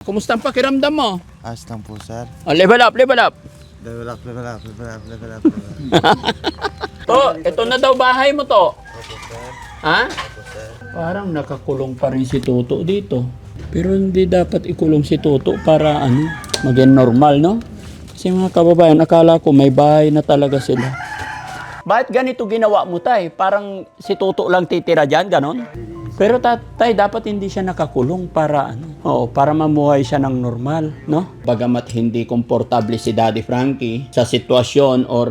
Kumusta ang pakiramdam mo? Ayos lang po, sir. Oh, level up, level up. Level up, level up, level up, level up. To, ito na daw bahay mo to. Opo, sir. Ha? Opo, sir. Parang nakakulong pa rin si Toto dito. Pero hindi dapat ikulong si Toto para maging normal, no? Kasi mga kababayan, akala ko may bahay na talaga sila. Bakit ganito ginawa mo, tay? Parang si Toto lang titira dyan, ganon? Pero tay, dapat hindi siya nakakulong para para mamuhay siya ng normal, no? Bagamat hindi komportable si Daddy Frankie sa sitwasyon o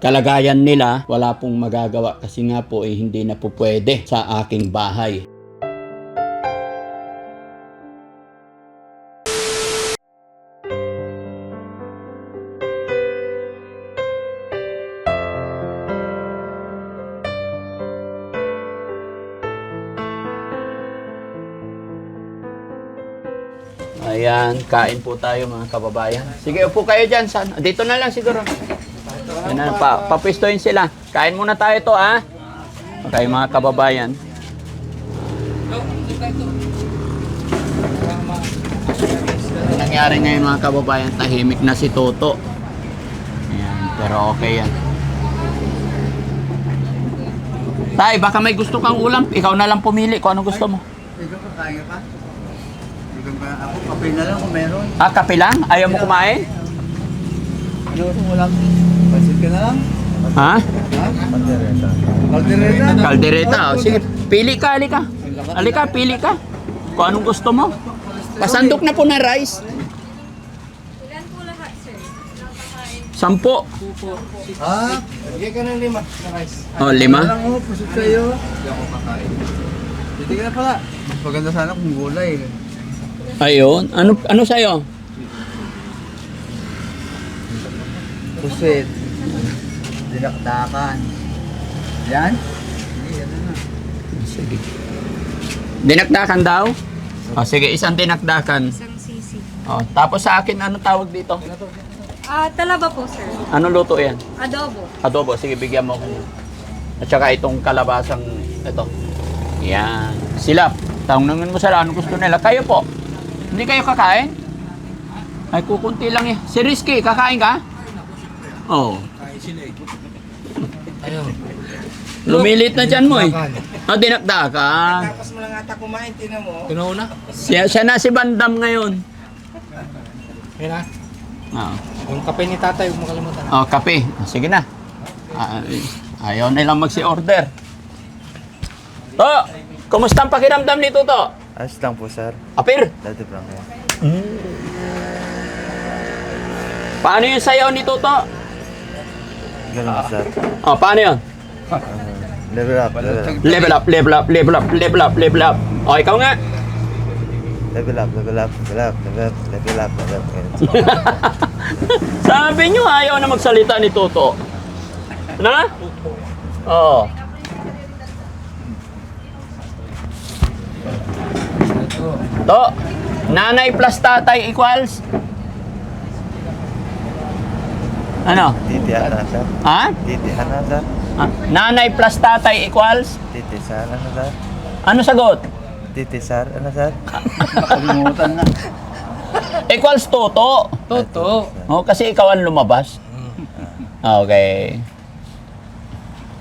kalagayan nila, wala pong magagawa kasi nga po hindi na po pwede sa aking bahay. Ayan, kain po tayo mga kababayan. Sige, upo kayo dyan. Dito na lang siguro. Ayan na, papistoyin sila. Kain muna tayo to, ha? Okay, mga kababayan. Ang nangyari ngayon mga kababayan, tahimik na si Toto. Ayan, pero okay yan. Tay, baka may gusto kang ulam. Ikaw na lang pumili kung ano gusto mo. Ikaw pa, kaya pa? Ako, kape na lang kung meron. Ah, kape lang? Ayaw mo kumain? Ano gusto mo lang? Pansit ka na lang? Ha? Caldereta. Caldereta? Kaldereta. Oh. Sige, pili ka, halika. Halika, pili ka. Kung anong gusto mo. Pasandok na po na rice. Ilan po lahat, sir? 10. Ah, lagyan ka ng 5 na rice. Oh, 5. Lang oh, pusot sa'yo. Hindi ako kakain. Hindi ka na pala. Mas maganda sana kung gulay. Ayun. Ano sa'yo? Pusit. Dinakdakan. Yan? Sige. Dinakdakan daw? Oh, sige, isang dinakdakan. Isang sisi. Oh, tapos sa akin, ano tawag dito? Talaba po, sir. Ano luto yan? Adobo. Adobo. Sige, bigyan mo ko. At saka itong kalabasang ito. Yan. Silap. Tanungin mo sila, ano gusto nila? Kayo po. Hindi kayo kakain? Ay, kukunti lang eh. Si Rizky, kakain ka? Oo. Oh. Lumilit na dyan mo eh. Ah, dinakdakan. Tapos mo lang ata kumain, tinan mo. Tinauna? Siya na si Bandam ngayon. Yun na. Oo. Yung kape ni tatay, huwag makalimutan. Oh, kape. Sige na. Ayaw nilang magsi-order. To, kumusta ang pakiramdam nito to? Ayos lang po, sir. Apir. Dati lang kayo. Paano yung sayaw ni Toto? Ganun, sir. Oh, paano yun? Level up, level up. Level up, level up, level up, level up, level up. Oh, ikaw nga. Level up, level up, level up, level up, level up, level up. Sabi nyo, ayaw na magsalita ni Toto. Na? Oo. To, nanay plus tatay equals? Ano? Titi ana, sir. Ha? Titi ana, sir. Ah, nanay plus tatay equals? Titi sir, ano, sir? Ano sagot? Titi sir, ano, sir? Nakalimutan na. Equals Toto. Toto. Oh, kasi ikaw ang lumabas. Okay.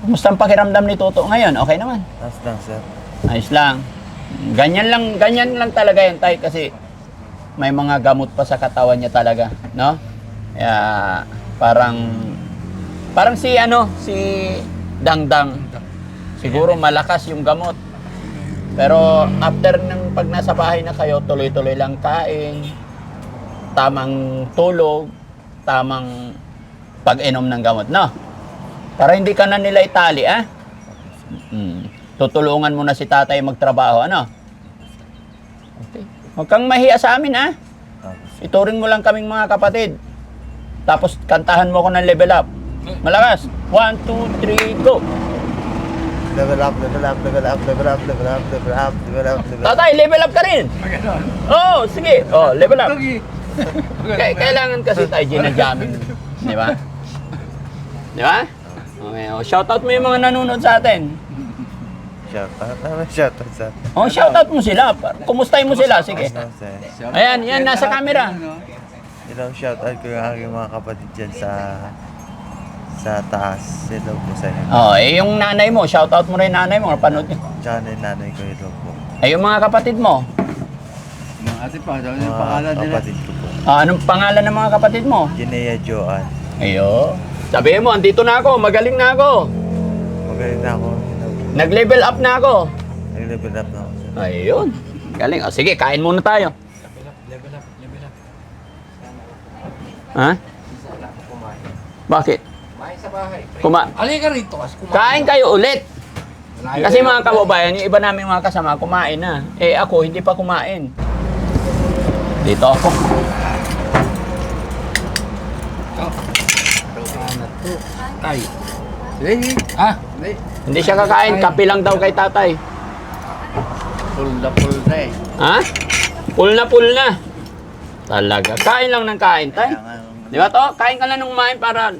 Kumusta ang pakiramdam ni Toto ngayon? Okay naman. Ayos lang, sir. Ayos lang. Ganyan lang talaga yan tayo kasi may mga gamot pa sa katawan niya talaga, no? Kaya parang si Dangdang. Siguro malakas yung gamot. Pero after ng pag nasa bahay na kayo, tuloy-tuloy lang kain, tamang tulog, tamang pag-inom ng gamot, no? Para hindi ka na nila itali, ah? Tutulungan mo na si tatay magtrabaho, ano? Okay. Huwag kang mahiya sa amin, ha? Ituring mo lang kaming mga kapatid. Tapos kantahan mo ko ng level up. Malakas. 1, 2, 3, go! Level up, level up, level up, level up, level up, level up, level up, level up. Tatay, level up ka rin! Oo, sige. Oh, level up. Kailangan kasi tayo ginajamming. Di ba? Di ba? Okay, shoutout mo yung mga nanonood sa atin. Shoutout sa Oh, shoutout mo sila. Kumustahin mo sila, sige. Ayan, yan, nasa camera. Hello, shoutout ko yung aking mga kapatid dyan sa taas. Hello po sa inyo. Oh, eh, yung nanay mo, shoutout mo rin nanay mo, panood. Tsaka na yung nanay ko, hello po. Ay, yung mga kapatid mo. Mga ate pa, daw yung Mga pangalan nila. kapatid ko po. Anong pangalan ng mga kapatid mo? Jinea Joan. Ayo. Sabihin mo, andito na ako, magaling na ako. Magaling na ako. Hello po. Nag-level up na ako. Nag-level up na ako. Ayun. Galing. O, sige, kain muna tayo. Level up. Ha? Bakit? Kumain sa bahay. Halika rito kasi kumain. Kain kayo ulit. Malayo Kasi na mga yung- kababayan, yung iba namin mga kasama, kumain na. Eh ako, hindi pa kumain. Dito ako. Ay. Sige, Ah, hindi. Hindi siya kakain, kape lang daw kay tatay. Full na eh. Ha? Full na. Talaga. Kain lang ng kain, tay. Di ba to? Kain ka lang ng kumain para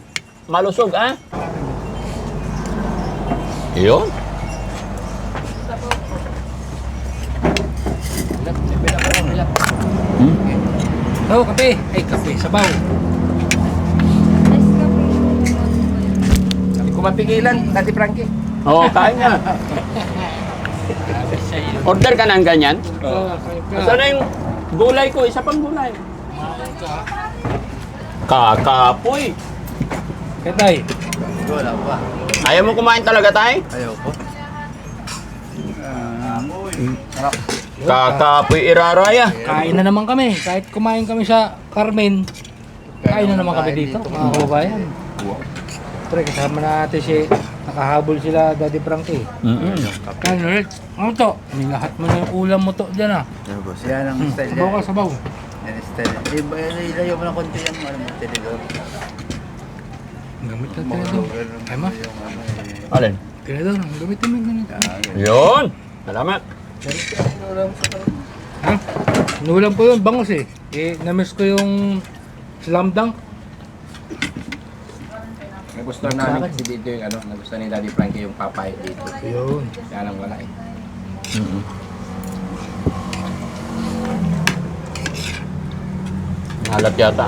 malusog, ha? Yun. level up. Hmm? Oh, kape. Ay, kape. Sabaw. Nice ka po. Sabi ko mapigilan, Daddy Frankie. Oo, kain nga. Order ka ng ganyan? Oh, kain ka. Saan na yung gulay ko? Isa pang gulay. Kakapoy. Katay. Wala pa. Ayaw mo kumain talaga, tay? Ayaw po. Kakapoy iraraya. Kain na naman kami. Kahit kumain kami sa Carmen, kain na naman kami dito, mga kababayan. Pre, kasama natin si, nakahabol sila Daddy Frankie. Kain ulit. Ano to? May lahat mo na yung ulam mo to dyan ah. Ano boss? Yan ang style Sabaw ka, yan. sabaw. Yan ang style. Ilayo mo ng konti yung ano mo, tinidor. Gamit na tinidor. Ay ma, Yung ano eh. Alin? tinidor. Gamitin mo yung ganito. Yun. Salamat. Ha? Inulam ko yun, bangus eh. Na-miss ko yung slam dunk. Nagustuhan namin kasi dito yung ano, nagustuhan ni Daddy Frankie yung papaya dito. Yun. Kaya lang wala eh. Halat yata.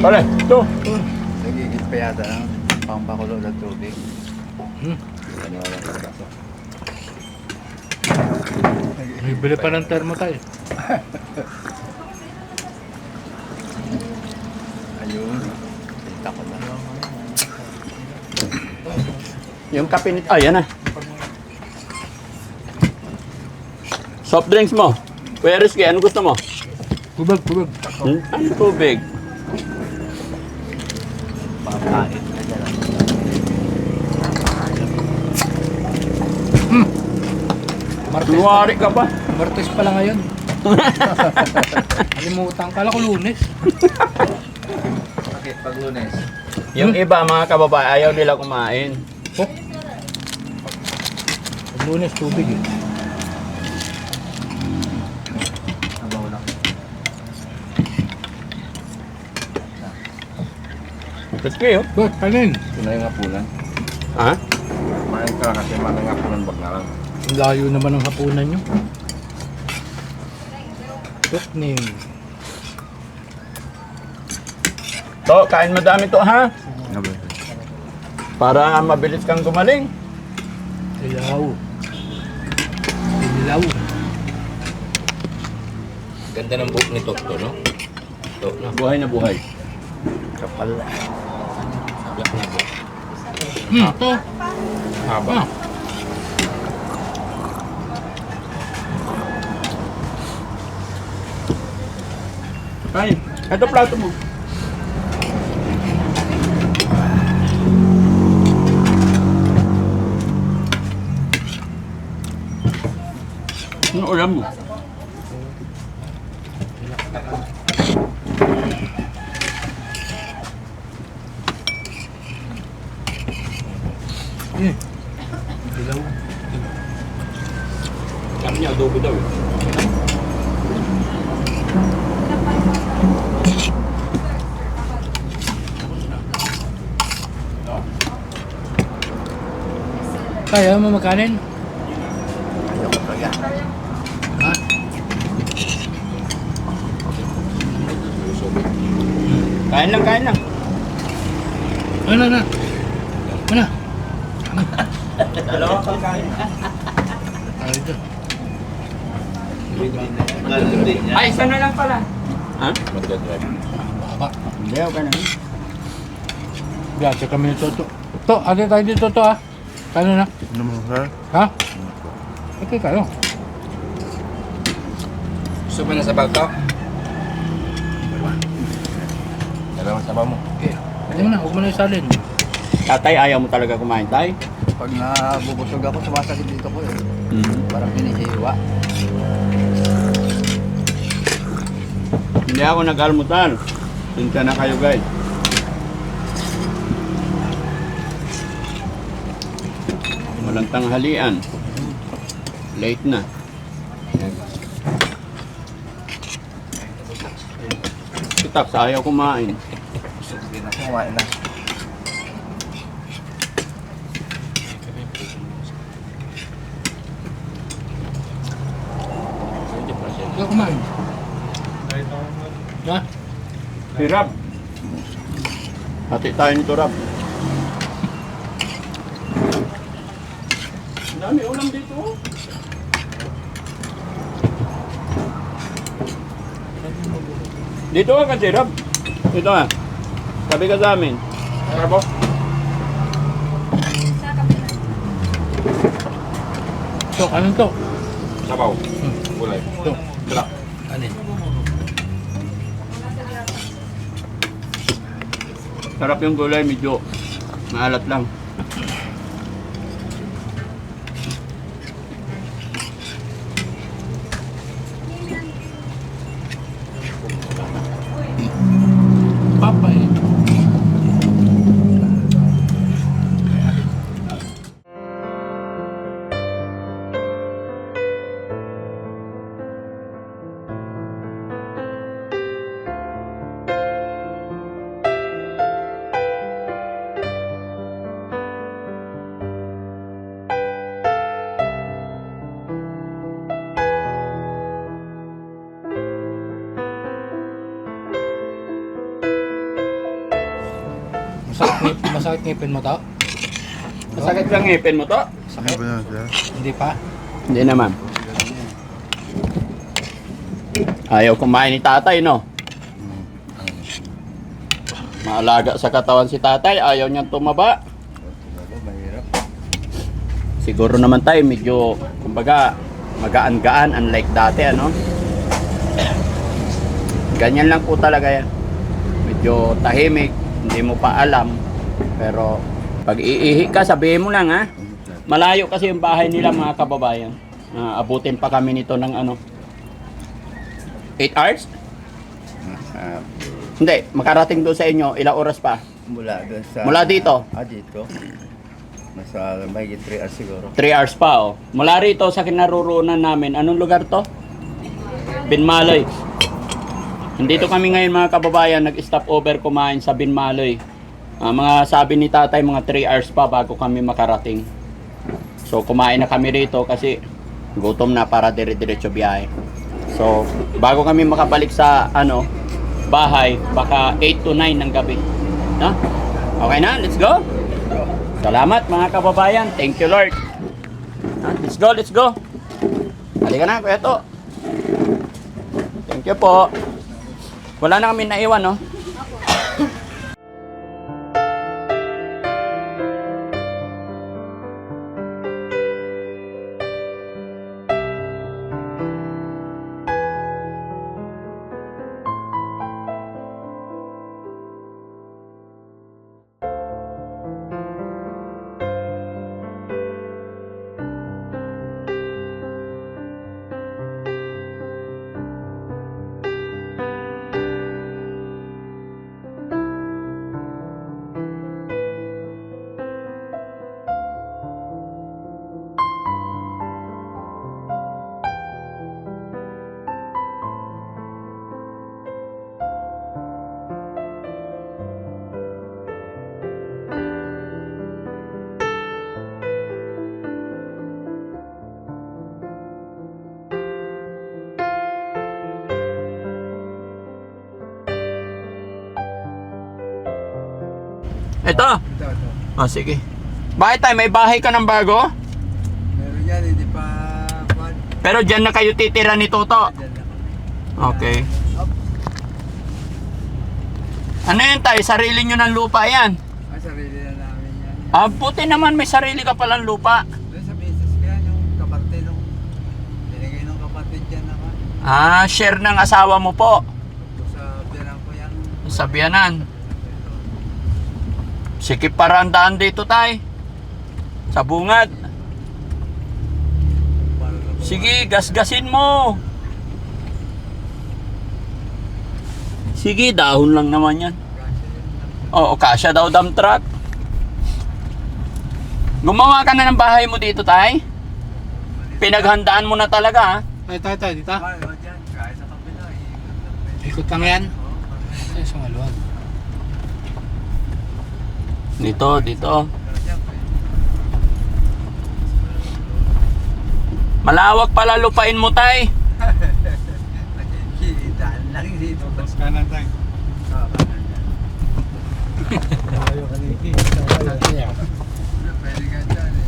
Pare, ito. Nagigit pa yata ng pangpakulo ng tubig. May bili pa ng thermotile. Ayun. Pinta ko na. Yung kape nito. Ay, yan na. Soft drinks mo. Kuya Rizky, ano gusto mo? Kubag. Ano tubig? Pangkain na dyan. Tuwari ka pa. Martes pala ngayon. Kalimutan. Kala ko Lunes. Bakit pag Lunes? Yung iba, mga kababae, ayaw nila kumain. Oh. Pag Lunes, tubig eh. Sabaw lang. Rizky, oh. Ba't? Kanin? Ito na yung hapunan. Ha? Kumain ka kasi malang hapunan wag na lang. Ang layo naman ng hapunan nyo. Tukning. To, kain madami to, ha? Para mabilis kang gumaling. Ilaw. Ilaw. Ganda ng buhok ni Tokto, no? Ito, no? Buhay na buhay. Kapal. Sablak na buhok. To. Haba. Ah. Kain. Ito plato mo. Ano ulam mo? Eh. Ilaw. Sabi niya, adobo daw. Kaya mo magkanin? Ayoko talaga. Ha? Kain lang, kain lang. Ano na? Ano? Dalawa pang kain. Ay, ito. Ay, isa na lang pala. Ha? Baba. Hindi, okay na. Biyahe kami ni Toto. To, ate tayo dito to ha. Kano na? Ano mo, sir? Ha? Okay kayo. Gusto mo na sa bagto? Dalawang sabaw mo. Okay. Huwag mo na isalin. Tatay, ayaw mo talaga kumain, tay? Pag nabubusog ako, sumasakit dito ko eh. Parang pinisiwa. Hindi ako nag-almutan. Tinta na kayo, guys. Walang tanghalian. Late na. Si Tax, ayaw kumain. Sige na, kumain na. Ikaw kumain. Ha? Si Rab. Hati tayo nito, Rab. Ang dami ulam dito. Oh. Dito ka kasi, Rab. Dito ka. Sabi ka sa amin. Rabo. Sa kabila. To, anong to? Sabaw. Gulay. To. Dala. Anin? Sarap yung gulay, medyo maalat lang. Papa eh. Masakit ngipin mo to? Masakit lang ngipin mo to? Ano ba yan, sir? Hindi pa. Hindi naman. Ayaw kumain ni tatay, no? Maalaga sa katawan si tatay, ayaw niyang tumaba. Mahirap. Siguro naman tayo medyo, kumbaga, magaan-gaan, unlike dati, ano? Ganyan lang po talaga yan. Medyo tahimik, hindi mo pa alam. Pero, pag iihi ka, sabihin mo lang, ha? Malayo kasi yung bahay nila, mga kababayan. Abutin pa kami nito ng ano, 8 hours? Hindi, makarating doon sa inyo, ilang oras pa? Mula doon sa... Mula dito? Dito. Nasa mahigit 3 hours siguro. 3 hours pa, oh. Mula rito sa kinaroroonan namin, anong lugar to? Binmaloy. Nandito kami ngayon, mga kababayan, nag-stop over kumain sa Binmaloy. Mga sabi ni tatay, mga 3 hours pa bago kami makarating. So, kumain na kami rito kasi gutom na para dire-diretso biyahe. So, bago kami makabalik sa ano bahay, baka 8 to 9 ng gabi. No? Okay na, let's go. Salamat mga kababayan. Thank you, Lord. Let's go, let's go. Halika na, Kuya To. Thank you po. Wala na kami naiwan, no? Ito? Ito. Ah, sige. Bakit tayo? May bahay ka ng bago? Meron yan, hindi pa... Pero dyan na kayo titira ni Toto. Dyan na. Okay. Ano yan tayo? Sarili nyo ng lupa yan? Ang sarili na namin yan. Ah, buti naman may sarili ka palang lupa. Doon sa business ko yan, yung kapatid nung... Binigay ng kapatid yan naman. Ah, share ng asawa mo po. Sa biyanan ko yan. Sa biyanan. Sikip parandaan dito tay. Sa bungad. Sige, gasgasin mo. Sige, dahon lang naman yan. Oo, kasya daw dump truck. Gumawa ka na ng bahay mo dito tay. Pinaghandaan mo na talaga ha. Tayo, dito. Ano dyan, kahit sa kabila. Ikot lang yan. Ay, sa maluwag. Dito. Malawak pala lupain mo tay. Laki dito. Tapos kanan tayo. Pwede ka dyan eh.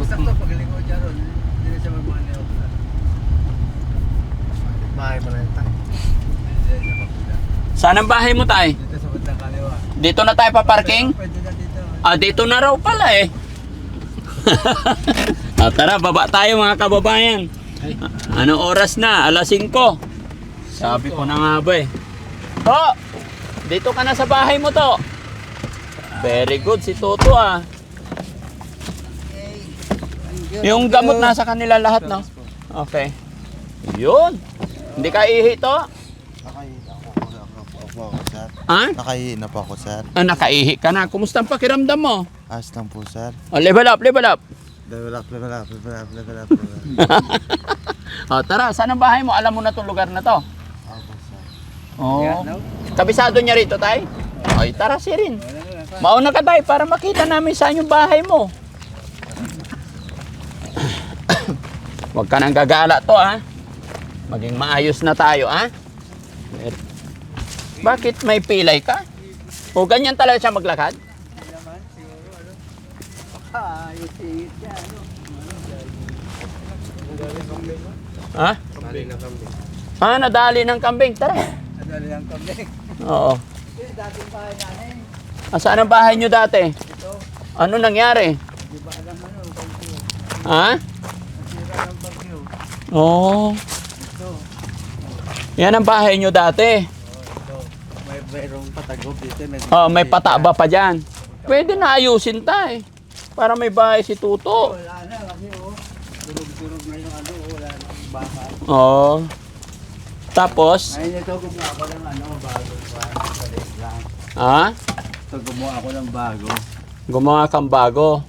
Sakto pagaling ko dyan ron. Hindi na siya magmanayaw. Bahay mo na yun tayo. Saan ang bahay mo tay? Dito sa bandang kaliwa. Dito na tayo pa-parking? Pwede na dito. Ah, dito na raw pala eh. Ah, tara, baba tayo mga kababayan. Anong oras na? Alas 5. Sabi ko na nga ba eh. To! Dito ka na sa bahay mo to. Very good si Toto ah. Yung gamot nasa kanila lahat no? Okay. Yun. Hindi ka ihi to? Ha? Nakahihi na po ako, sir. Ah, nakaihi ka na. Kumusta ang pakiramdam mo? Ayos lang po, sir. Oh, level up. Level up. Oh, tara, saan ang bahay mo? Alam mo na 'tong lugar na 'to. Ako, sir. Oh. Kabisado niya rito, tay? Ay, tara si Rin. Mauna ka, tay, para makita namin saan yung bahay mo. Huwag ka nang gagala to, ha? Maging maayos na tayo, ha? Bakit may pilay ka? O ganyan talaga siya maglakad? Yung singit niya, ano? Ha? Ah, nadali ng kambing. Tara. Nadali ang kambing. Oo. Yung dating bahay namin. Ah, saan ang bahay nyo dati? Ito. Ano nangyari? Di ba alam ano? Bagyo. Ha? Nasira ng bagyo. Oo. Ito. Yan ang bahay nyo dati. Ito. Mayroong patagop dito. Oh, may pataba pa dyan. Pwede na ayusin tay. Para may bahay si Tuto. Wala na kasi oh. Durog-durog na yung ano. Wala na yung baka. Oo. Tapos, Ngayon ito gumawa ako ng ano. Bago. Balik lang. ha? Ito gumawa ako ng bago. Gumawa kang bago.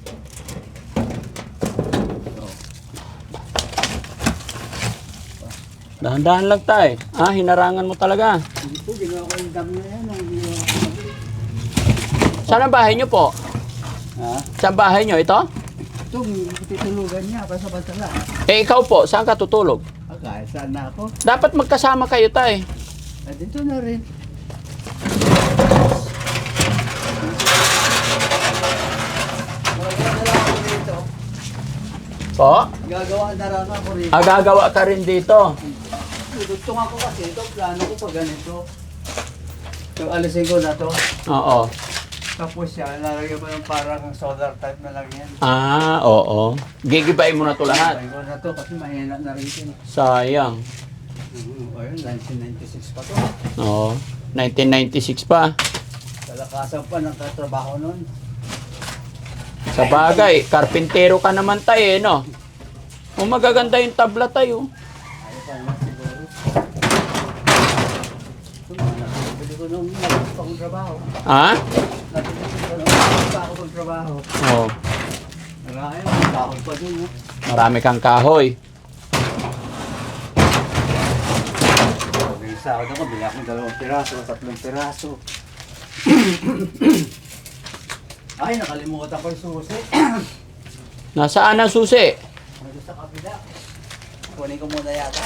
Dahan-dahan lang tay. Ah, hinarangan mo talaga. Hindi po. Ginawa ko yung dam na yan. Saan ang bahay nyo po? Ha? Saan bahay nyo? Ito? Ito. Titulugan niya. Basta basta lang. Eh, ikaw po, saan ka tutulog? Kahit saan na ako. Dapat magkasama kayo tay. Dito na rin. Po? Gagawa na lang ako rin. Ah, gagawa ka rin dito. Dudugtong ako kasi ito. Plano ko pa ganito. Yung alisin ko na to. Oo. Tapos siya, lalagyan mo yung parang solar type na lang yan. Ah, oo. Gigibayin mo na to lahat. Lalagyan ko na to kasi mahina na rin ito. Sayang. O yun, 1996 pa to. Oo. 1996 pa. Kalakasan pa ng katrabaho nun. Sa bagay, karpintero ka naman tayo eh, no? O magaganda yung tabla tayo. Ayaw pa naman siguro. Nabili ko nung nagpapag akong trabaho. Ha? Nabili ko nung nagpapag akong trabaho. Oo. Marami, bakod pa dun. Marami kang kahoy. May sahod ako, bili akong 2 piraso, 3 piraso. Ay, nakalimutan ko yung susi. Nasaan ang susi? Nandun sa kabila. Kunin ko muna yata.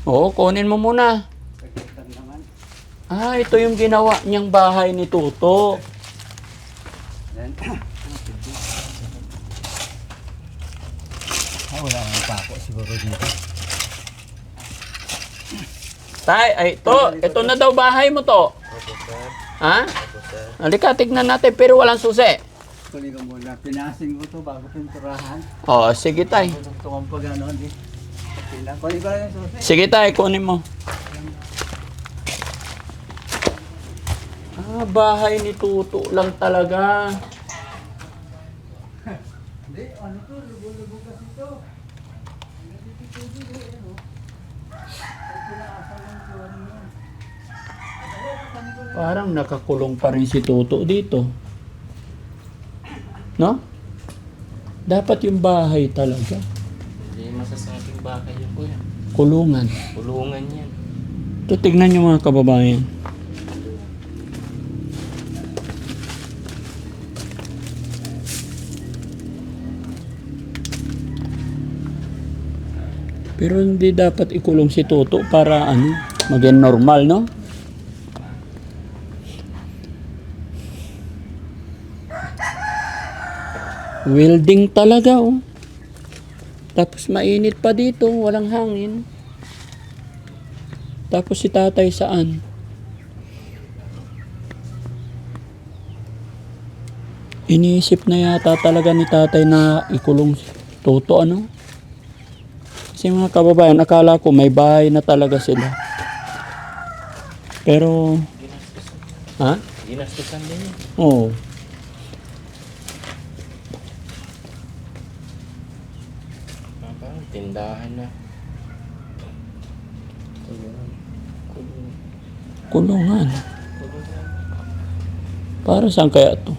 Oo, kunin mo muna. Saglit lang naman. Ah, ito yung ginawa niyang bahay ni Tuto. Yan. Wala akong pako siguro dito. Tay, ay, ito na daw bahay mo to. Opo, sir. Ha? Opo, sir. Halika, tignan natin, pero walang susi. Kunin ko muna. Pinasing ko to bago pinturahan. Oh, sige tay. Gusto kong pag ano, hindi. Kunin ko lang yung susi. Sige tay, kunin mo. Bahay ni Tuto lang talaga. Hindi, ano to? Lubog-lubog kasi to. Parang nakakulong pa rin si Tuto dito. No? Dapat yung bahay talaga. Hindi masasabing bakay yun po yan. Kulungan. Kulungan yan. Ito, tignan nyo mga kababayan. Pero hindi dapat ikulong si Tuto para ano, maging normal, no? Welding talaga, oh. Tapos mainit pa dito, walang hangin. Tapos si tatay saan? Iniisip na yata talaga ni tatay na ikulong si Tuto, ano? Kasi mga kababayan, akala ko may bahay na talaga sila. Pero, ha? Ginastusan din yun. Oo. Parang tindahan na. Kulungan. Kulungan. Kulungan. Para saan kaya to?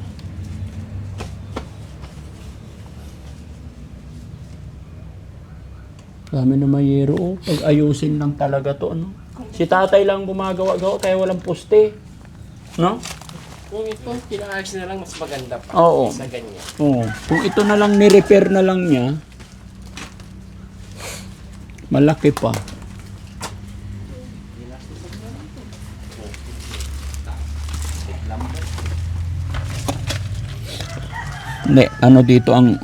Dami na mayero, oh. Pag ayusin lang talaga to, ano? Si tatay lang gumagawa-gawa kaya walang poste. No? Kung ito, pinaayos na lang mas maganda pa. Oo. Sa ganyan. Oo. Kung ito na lang ni-repair na lang niya, malaki pa. Hindi, ano dito ang...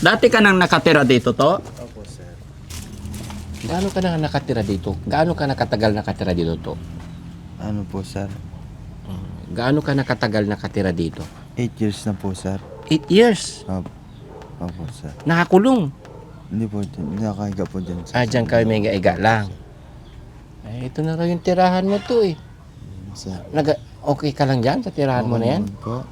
Dati ka nang nakatira dito to? Opo, sir. Gaano ka na nakatira dito? Gaano ka nakatagal nakatira dito to? Ano po, sir? Gaano ka nakatagal nakatira dito? 8 years na po, sir. 8 years. Opo, sir. Nakakulong. Hindi po, nakahiga po dyan. Ah, dyan ka may iga lang. Eh, ito na raw yung tirahan mo to eh. Sir. Okay ka lang dyan sa tirahan mo na yan? naman po.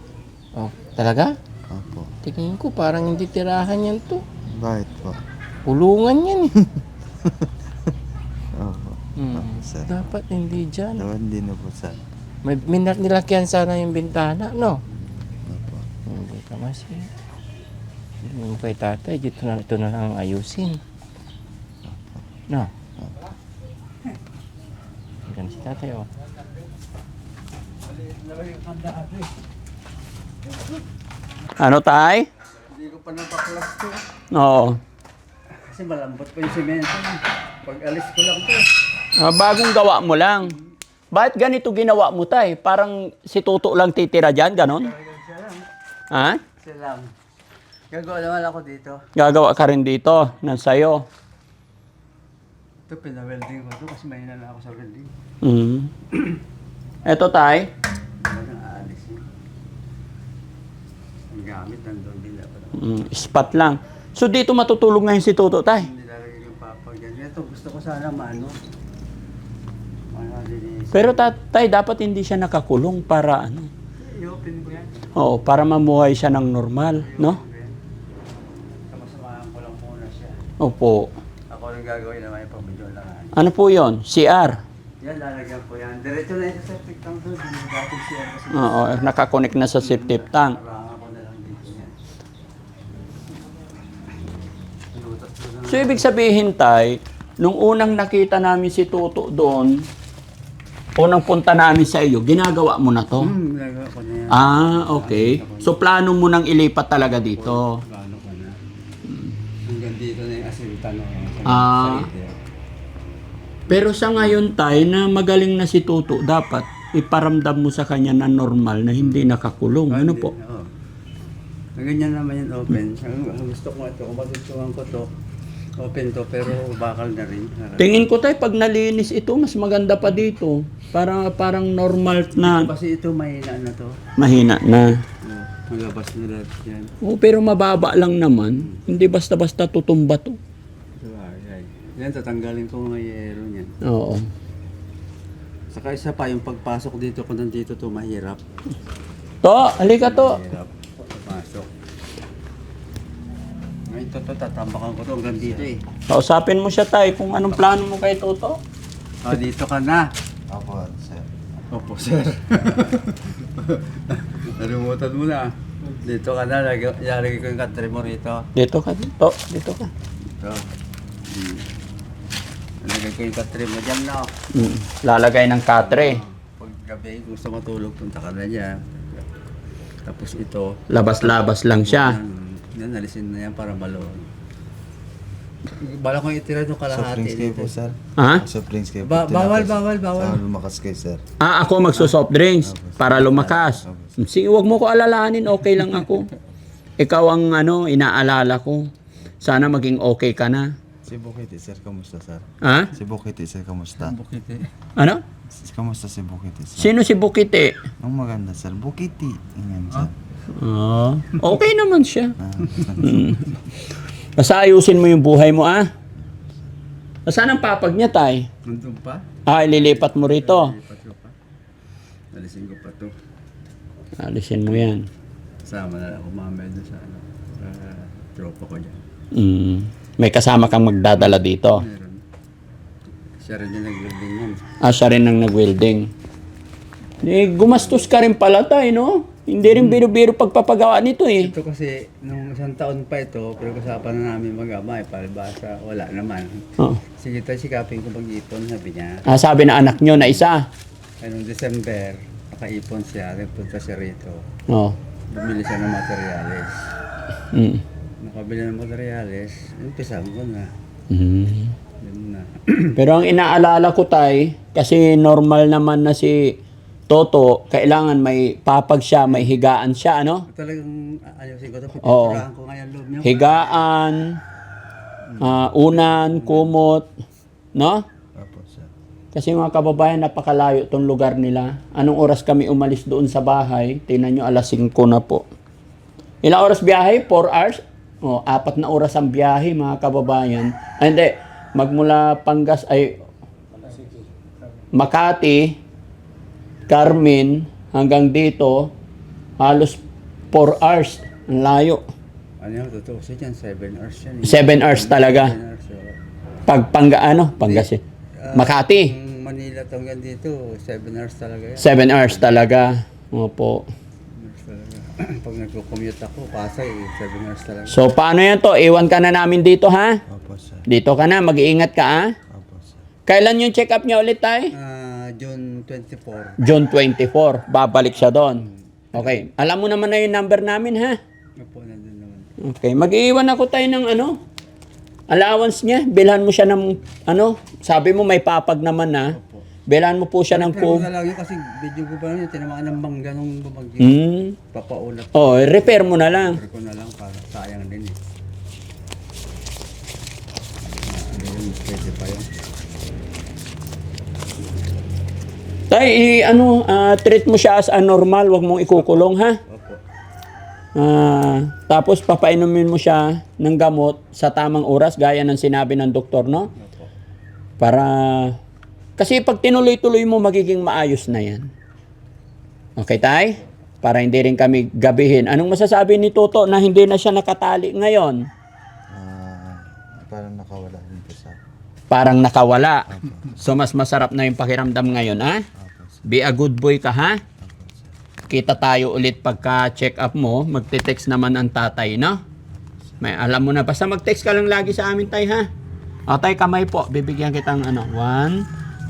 Oh, talaga? Opo. Tingin ko parang hindi tirahan yan to. Bakit po? Kulungan yan eh. Opo. Sir. Dapat hindi dyan. So, hindi na po, sir. May nilakyan sana yung bintana, no? Opo. Hindi ka masih. Yung kay tatay, ito na lang ang ayusin. No? Yan si tatay, oh. Ano tay? Hindi ko pa napaklas to. Oo. Kasi malambot pa yung semento. Pag alis ko lang to. Bagong gawa mo lang. Bakit ganito ginawa mo tay? Parang si Tuto lang titira dyan, ganon? Siya lang. Ha? Siya lang. Gagawa naman ako dito. Gagawa ka rin dito, ng sayo. Ito, pina-welding ko to kasi mahina na ako sa welding. Mm. Eto tay. Talagang aalis yun. Ang gamit nandun din dapat. Spot lang. So dito matutulog ngayon si Tuto tay? Hindi talaga yung papagyan. Ito, gusto ko sana maano. Linis. Pero tatay, dapat hindi siya nakakulong para ano. I-open ko yan. Oo, para mamuhay siya ng normal, no? Kamasamahan ko lang muna siya. Opo. Ako rin gagawin naman yung pabidyo lang. Ano po yon? CR? Yan, lalagyan ko yan. Diretso na yung septic tank doon. Yung dating siya kasi. Oo, nakakonect na sa septic tank. Narangan ko na lang dito yan. Lutas ko na. So ibig sabihin tay, nung unang nakita namin si Tuto doon, unang punta namin sa iyo, ginagawa mo na to? Nagawa ko na yan. Ah, okay. So plano mo nang ilipat talaga dito? Plano ko na. Hanggang dito na yung asintan o Ah. Pero sa ngayon tay na magaling na si Tuto, dapat iparamdam mo sa kanya na normal na hindi nakakulong. Ano po? Oo. Na ganyan naman yan open. Ang gusto ko ito, kung matutunan ko to, open to, pero bakal na rin. Tingin ko tayo, pag nalinis ito, mas maganda pa dito. Parang normal na Kasi ito mahina na to. mahina na. Malabas nila yan. Oh, pero mababa lang naman. Hindi basta-basta tutumba to. So, ay. Yan, tatanggalin ko ng yero niyan. Oo. Saka isa pa, yung pagpasok dito, kung nandito to, mahirap. To, halika to. Mahirap. Pagpasok. Ngayon to, tatambakan ko to hanggang dito eh. Kausapin mo siya tayo kung anong plano mo kay Toto. Ah, dito ka na. Opo, sir. Opo, sir. Nalimutan mo na. Dito ka na, lagay ko yung country mo rito. Dito ka, dito. Dito ka. Ito. Lagay ko yung country mo dyan na. Lalagay ng katre. Pag gabi, gusto matulog, punta ka na dyan. Tapos ito. Labas-labas lang siya. Yan, nalisin na yan para maluwag. Bala ko itira itong Soft kalahati drinks kayo dito. po, sir. Ha? Soft drinks kayo po. Bawal. Sa lumakas kayo, sir. Ako magso-soft drinks para lumakas. Sige, wag mo ko alalahanin, okay lang ako. Ikaw ang inaalala ko. Sana maging okay ka na. Si Bukiti, sir. Kamusta, sir? Ha? Si Bukiti, sir. Kamusta? Bukiti. Ano? Kamusta si Bukiti, sir? Sino si Bukite? Ang maganda, sir. Bukiti. Ingan, sir. Okay naman siya. Ah, Basta ayusin mo yung buhay mo, ah. Saan ang papag niya, tay? Nandun pa? Ililipat mo rito. Lipat ko pa. Nalisin ko pa to. Alisin mo yan. Kasama na ako mamaya doon sa tropa ko dyan. May kasama kang magdadala dito. Meron. Siya rin yung nag-building yan. Siya rin ang nag-welding. Gumastos ka rin pala, tay, no? Hindi rin biro-biro pagpapagawa nito, eh. Ito kasi, nung isang taon pa ito, pero kasapan na namin mag-ama, palibasa, wala naman. Oh. Sige tayo, sikapin ko mag-ipon, sabi niya. Sabi na anak nyo na isa. Ay, nung December, nakaipon siya, nagpunta siya rito. Oh. Bumili siya ng materyales. Mm. Nakabili ng materyales, umpisan ko na. Mm. Yun na. Pero ang inaalala ko, tay, kasi normal naman na si Toto, kailangan may papag siya, may higaan siya, ano? Talagang ayusin ko ito, Oo. pipinturahan ko ngayon loob niya. Higaan, unan, kumot, no? Opo, sir. Kasi mga kababayan, napakalayo itong lugar nila. Anong oras kami umalis doon sa bahay? Tingnan nyo, alas 5 na po. Ilang oras biyahe? 4 hours? 4 na oras ang biyahe, mga kababayan. Hindi, magmula Pangas ay Makati, Carmen, hanggang dito, halos 4 hours. Ang layo. Ano yung totoo kasi dyan, 7 hours yan. 7 hours talaga. 7 hours, oo. Pag Pangas eh. Makati. Kung Manila to hanggang dito, 7 hours talaga yan. 7 hours talaga. Opo. 7 hours talaga. Pag nagko-commute ako, Pasay, 7 hours talaga. So, paano yan to? Iwan ka na namin dito, ha? Opo, sir. Dito ka na. Mag-iingat ka, ha? Opo, sir. Kailan yung check-up niya ulit, tay? June 24. June 24. Babalik siya doon. Okay. Alam mo naman na yung number namin, ha? Opo, nandun naman. Okay. Mag-iiwan ako tayo ng allowance niya. Bilhan mo siya ng, sabi mo may papag naman, na. Bilhan mo po siya ng Pero po. na lang yun kasi video ko pa rin yung tinamaan ng bangga nung bumagyo. Papaunat Repair mo na lang. ko na lang para sayang din eh. Pwede pa yun. Tay, treat mo siya as a normal. Huwag mong ikukulong, ha? Opo. Tapos papainumin mo siya ng gamot sa tamang oras gaya ng sinabi ng doktor, no? Opo. Para kasi pag tinuloy-tuloy mo magiging maayos na 'yan. Okay, tay? Para hindi rin kami gabihin. Anong masasabi ni Toto na hindi na siya nakatali ngayon? Parang nakawala din po, sir. Parang nakawala. So mas masarap na yung pakiramdam ngayon, ha? Opo, sir. Be a good boy ka, ha? Opo, sir. Kita tayo ulit pagka-check up mo, magte-text naman ang tatay, no? May alam mo na, basta mag-text ka lang lagi sa amin, tay, ha? O, tay, kamay po. Bibigyan kitang 1,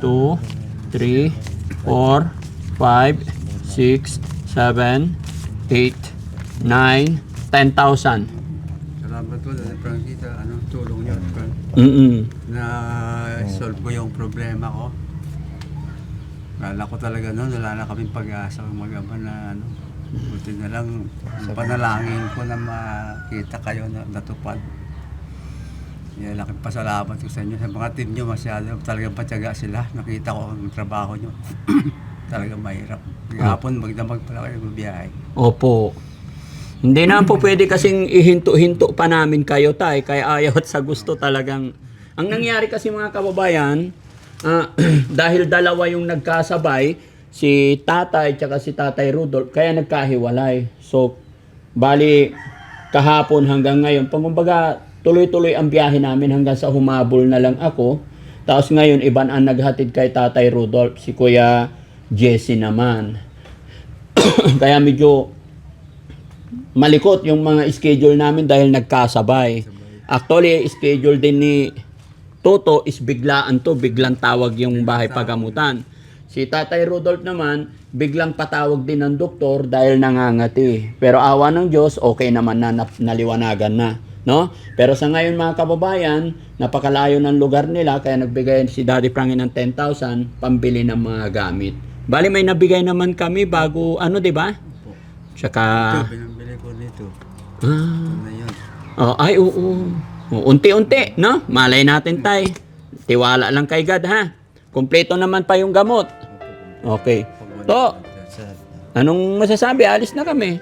2, 3, 4, 5, 6, 7, 8, 9, 10,000. Salamat po dahil Frankie sa tulong niyo, Frank. Mm-mm. Na solve ko yung problema ko. Kala ko talaga noon, wala na kaming pag-asa mag-ama na ano. Buti na lang, panalangin ko na makita kayo na natupad. Kaya laking pasalamat ko sa inyo. Sa mga team nyo, masyado talagang patyaga sila. Nakita ko ang trabaho nyo. Talagang mahirap. Hapon, magdamag pala kayo magbiyahe. Opo. Hindi na po pwede kasing ihinto-hinto pa namin kayo, tay. Kaya ayaw at sa gusto talagang... Ang nangyari kasi mga kababayan, dahil dalawa yung nagkasabay, si tatay tsaka si tatay Rudolph, kaya nagkahiwalay. So, bali, kahapon hanggang ngayon, kumbaga tuloy-tuloy ang biyahe namin hanggang sa humabol na lang ako. Tapos ngayon, iban ang naghatid kay tatay Rudolph, si Kuya Jesse naman. Kaya medyo malikot yung mga schedule namin dahil nagkasabay. Actually, schedule din ni Toto is biglaan to, biglang tawag yung bahay pagamutan. Si Tatay Rudolph naman, biglang patawag din ng doktor dahil nangangati. Pero awa ng Diyos, okay naman na, naliwanagan na. No? Pero sa ngayon mga kababayan, napakalayo ng lugar nila, kaya nagbigay si Daddy Frankie ng 10,000 pambili ng mga gamit. Bali may nabigay naman kami bago, ano, di ba? Tsaka... Ito, binibili ko dito. Ah, Ito na yun. oh, ay, oo. Unti-unti, no? Malay natin, tay. Tiwala lang kay God, ha? Kompleto naman pa yung gamot. Okay. To, Sir, anong masasabi? Alis na kami.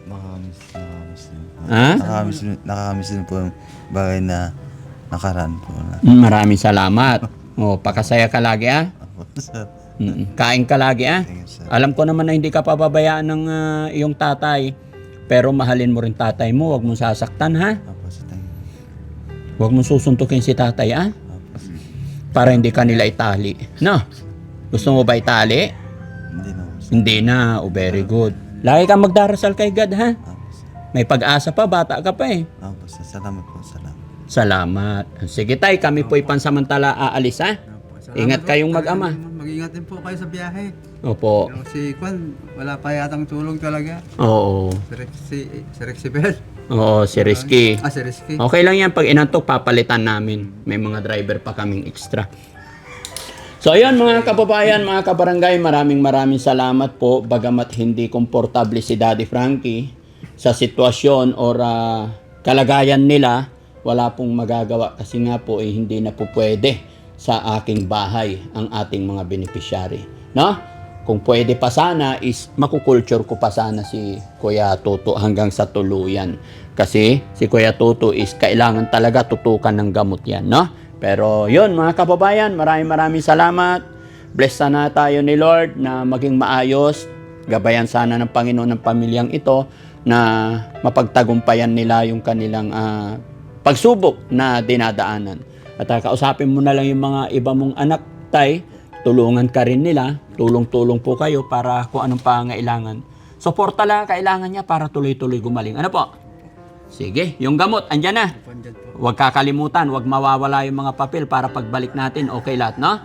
nakakamiss din. Ha? Nakakamiss din po yung bagay na nakaraan po na. Maraming salamat. Oh, pakasaya ka lagi, ha? Apo, sir. Kain ka lagi, ha? Thank you, sir. Alam ko naman na hindi ka pababayaan ng iyong tatay. Pero mahalin mo rin tatay mo. Huwag mong sasaktan, ha? Apo, sir. Thank you. Huwag mong susuntukin si tatay, ha? Apo, sir. Para hindi ka nila itali. No? Gusto mo ba itali? Hindi na po, sir. Hindi na. Oh, very good. Lagi kang magdarasal kay God, ha? Apo, sir. May pag-asa pa. Bata ka pa, eh. Apo, sir. Salamat po. Salamat. Salamat. Sige, tay. Kami po'y pansamantala aalis, ha? Opo, salamat Ingat po. kayong mag-ama. Mag-ingat din po kayo sa biyahe. Opo. Yung si Kwan, wala pa yatang tulong talaga. Oo. Si Rexy Bell. Oo, si Rizky. Si Rizky. Okay lang yan. Pag inantok, papalitan namin. May mga driver pa kaming extra. So, ayun mga kababayan, mga kabarangay, maraming salamat po. Bagamat hindi komportable si Daddy Frankie sa sitwasyon or kalagayan nila, wala pong magagawa kasi nga po hindi na po pwede sa aking bahay ang ating mga beneficiary. No? Kung pwede pa sana is makukulture ko pa sana si Kuya Toto hanggang sa tuluyan. Kasi si Kuya Toto is kailangan talaga tutukan ng gamot yan, no? Pero yun mga kababayan, maraming salamat. Bless sana tayo ni Lord na maging maayos. Gabayan sana ng Panginoon ng pamilyang ito na mapagtagumpayan nila yung kanilang pagsubok na dinadaanan. At kausapin mo na lang yung mga iba mong anak, tay. Tulungan ka rin nila. Tulong-tulong po kayo para kung anong pangailangan. Suporta lang kailangan niya para tuloy-tuloy gumaling. Ano po? Sige, yung gamot, andyan na. Pandyan po. Huwag kakalimutan, huwag mawawala yung mga papel para pagbalik natin, okay lahat, no?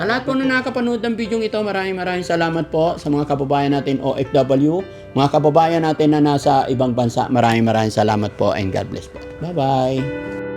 Sa lahat po na nakapanood ng video ito, maraming salamat po sa mga kababayan natin OFW, mga kababayan natin na nasa ibang bansa. Maraming salamat po and God bless po. Bye-bye!